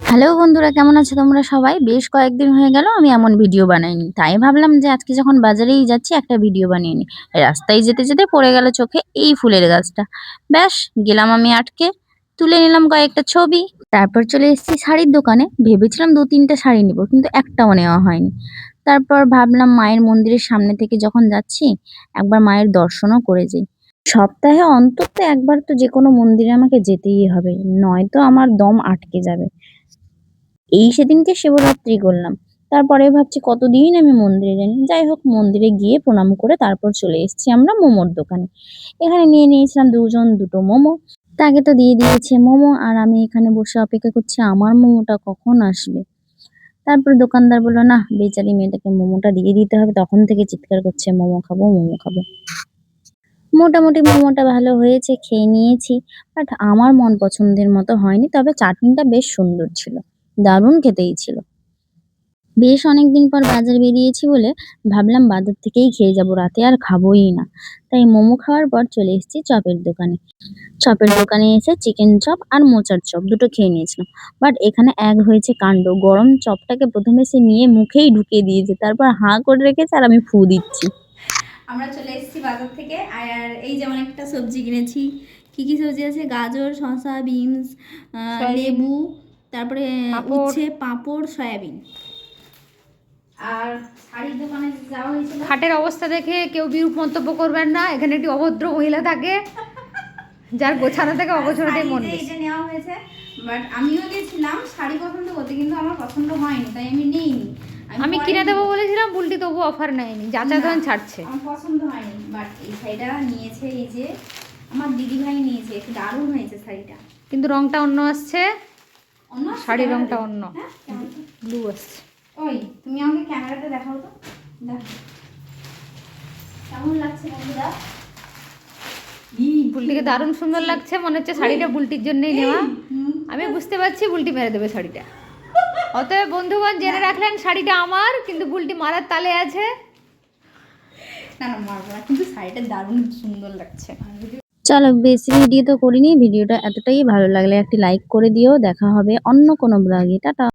Hello বন্ধুরা, কেমন আছো তোমরা সবাই? বেশ কয়েকদিন হয়ে গেল আমি এমন ভিডিও বানাইনি। তাই ভাবলাম যে আজকে যখন বাজারেই যাচ্ছি একটা ভিডিও বানিয়ে নিই। রাস্তায় যেতে যেতে পড়ে গেল চোখে এই ফুলের গাছটা। ব্যাস গেলাম আমি আটকে, তুলে নিলাম কয়েকটা ছবি। তারপর চলে এসেছি শাড়ির দোকানে। ভেবেছিলাম ২-৩ শাড়ি নেবো, কিন্তু একটাও নেওয়া হয়নি। তারপর ভাবলাম মায়ের মন্দিরের সামনে থেকে যখন যাচ্ছি একবার মায়ের দর্শনও করে যাই। সপ্তাহে অন্তত একবার তো যেকোনো মন্দিরে আমাকে যেতেই হবে, নয়তো আমার দম আটকে যাবে। সেদিনকে শিবরাত্রি করলাম। তারপরে ভাবছি কতদিন আমি মন্দিরে যাইনি। যাই হোক, মন্দিরে গিয়ে প্রণাম করে তারপর চলে এসেছি আমরা মোমোর দোকানে। এখানে নিয়ে নিয়েছিলাম দুজন দুটো মোমো। তাকে তো দিয়ে দিয়েছে মোমো, আর আমি এখানে বসে অপেক্ষা করছি আমার মোমোটা কখন আসবে। তারপর দোকানদার বলল, না বেচারি মেয়েটাকে মোমোটা দিয়ে দিতে হবে। তখন থেকে চিৎকার করছে, মোমো খাবো মোমো খাবো। মোটামুটি মোমোটা ভালো হয়েছে, খেয়ে নিয়েছি। বাট আমার মন পছন্দের মতো হয়নি, তবে চাটনিটা বেশ সুন্দর ছিল, দারুণ খেতেই ছিল। বেশ অনেকদিন পর বাজার বেরিয়েছি বলে ভাবলাম বাজার থেকেই খেয়ে যাব, রাতে আর খাবোই না। তাই মোমো খাওয়ার পর চলে এসেছি চপের দোকানে। চপের দোকানে এসে চিকেন চপ আর মোচার চপ দুটো খেয়ে নিয়েছিলাম। বাট এখানে এক হয়েছে কাণ্ড, গরম চপটাকে প্রথমে সে নিয়ে মুখেই ঢুকিয়ে দিয়েছে, তারপর হাঁ করে রেখেছে আর আমি ফু দিচ্ছি। আমরা চলে এসেছি বাজার থেকে, আর এই যেমন একটা সবজি কিনেছি। কি কি সবজি আছে? গাজর, শসা, বিনস, লেবু, তারপরে উচ্ছে, পাঁপড়, সয়াবিন। আর শাড়ির দোকানে যাওয়া হয়েছিল। হাটের অবস্থা দেখে কেউ বিরূপ মন্তব্য করবেন না। এখানে একটি অভদ্র মহিলা থাকে, যার গোছানো থেকে অগোছানোটাই মন বেশি। এটা নেওয়া হয়েছে, বাট আমিও গেছিলাম শাড়ি পছন্দ করতে, কিন্তু আমার পছন্দ হয়নি, তাই আমি নেইনি। আমি কিনে দেবো বলেছিলাম, বুলটি তবু অফার নেয়নি, যাচাই দোকান ছাড়ছে। আমার পছন্দ হয়নি, বাট এই শাড়িটা নিয়েছে, এই যে আমার দিদি ভাই নিয়েছে, একটু দারুণ হয়েছে শাড়িটা, কিন্তু রংটা অন্য আসছে। অন্য শাড়ির রংটা অন্য, হ্যাঁ ব্লু আসছে। ওই তুমি আমাকে ক্যামেরাতে দেখাও তো, দেখো কেমন লাগছে বন্ধুরা। বুলটিকে দারুণ সুন্দর লাগছে, মনে হচ্ছে শাড়িটা বুলটির জন্যই নেওয়া। আমি বুঝতে পারছি বুলটি মেরে দেবে শাড়িটা। অতএব বন্ধুগণ জেনে রাখলেন, শাড়িটা আমার, কিন্তু বুলটি মারার তালে আছে। না না, মারবো না, কিন্তু শাড়িটা দারুণ সুন্দর লাগছে। চলো, বেশি ভিডিও তো করিনি। ভিডিওটা এতটাই ভালো লাগলে একটি লাইক করে দিও। দেখা হবে অন্য কোনো ব্লগে। টাটা।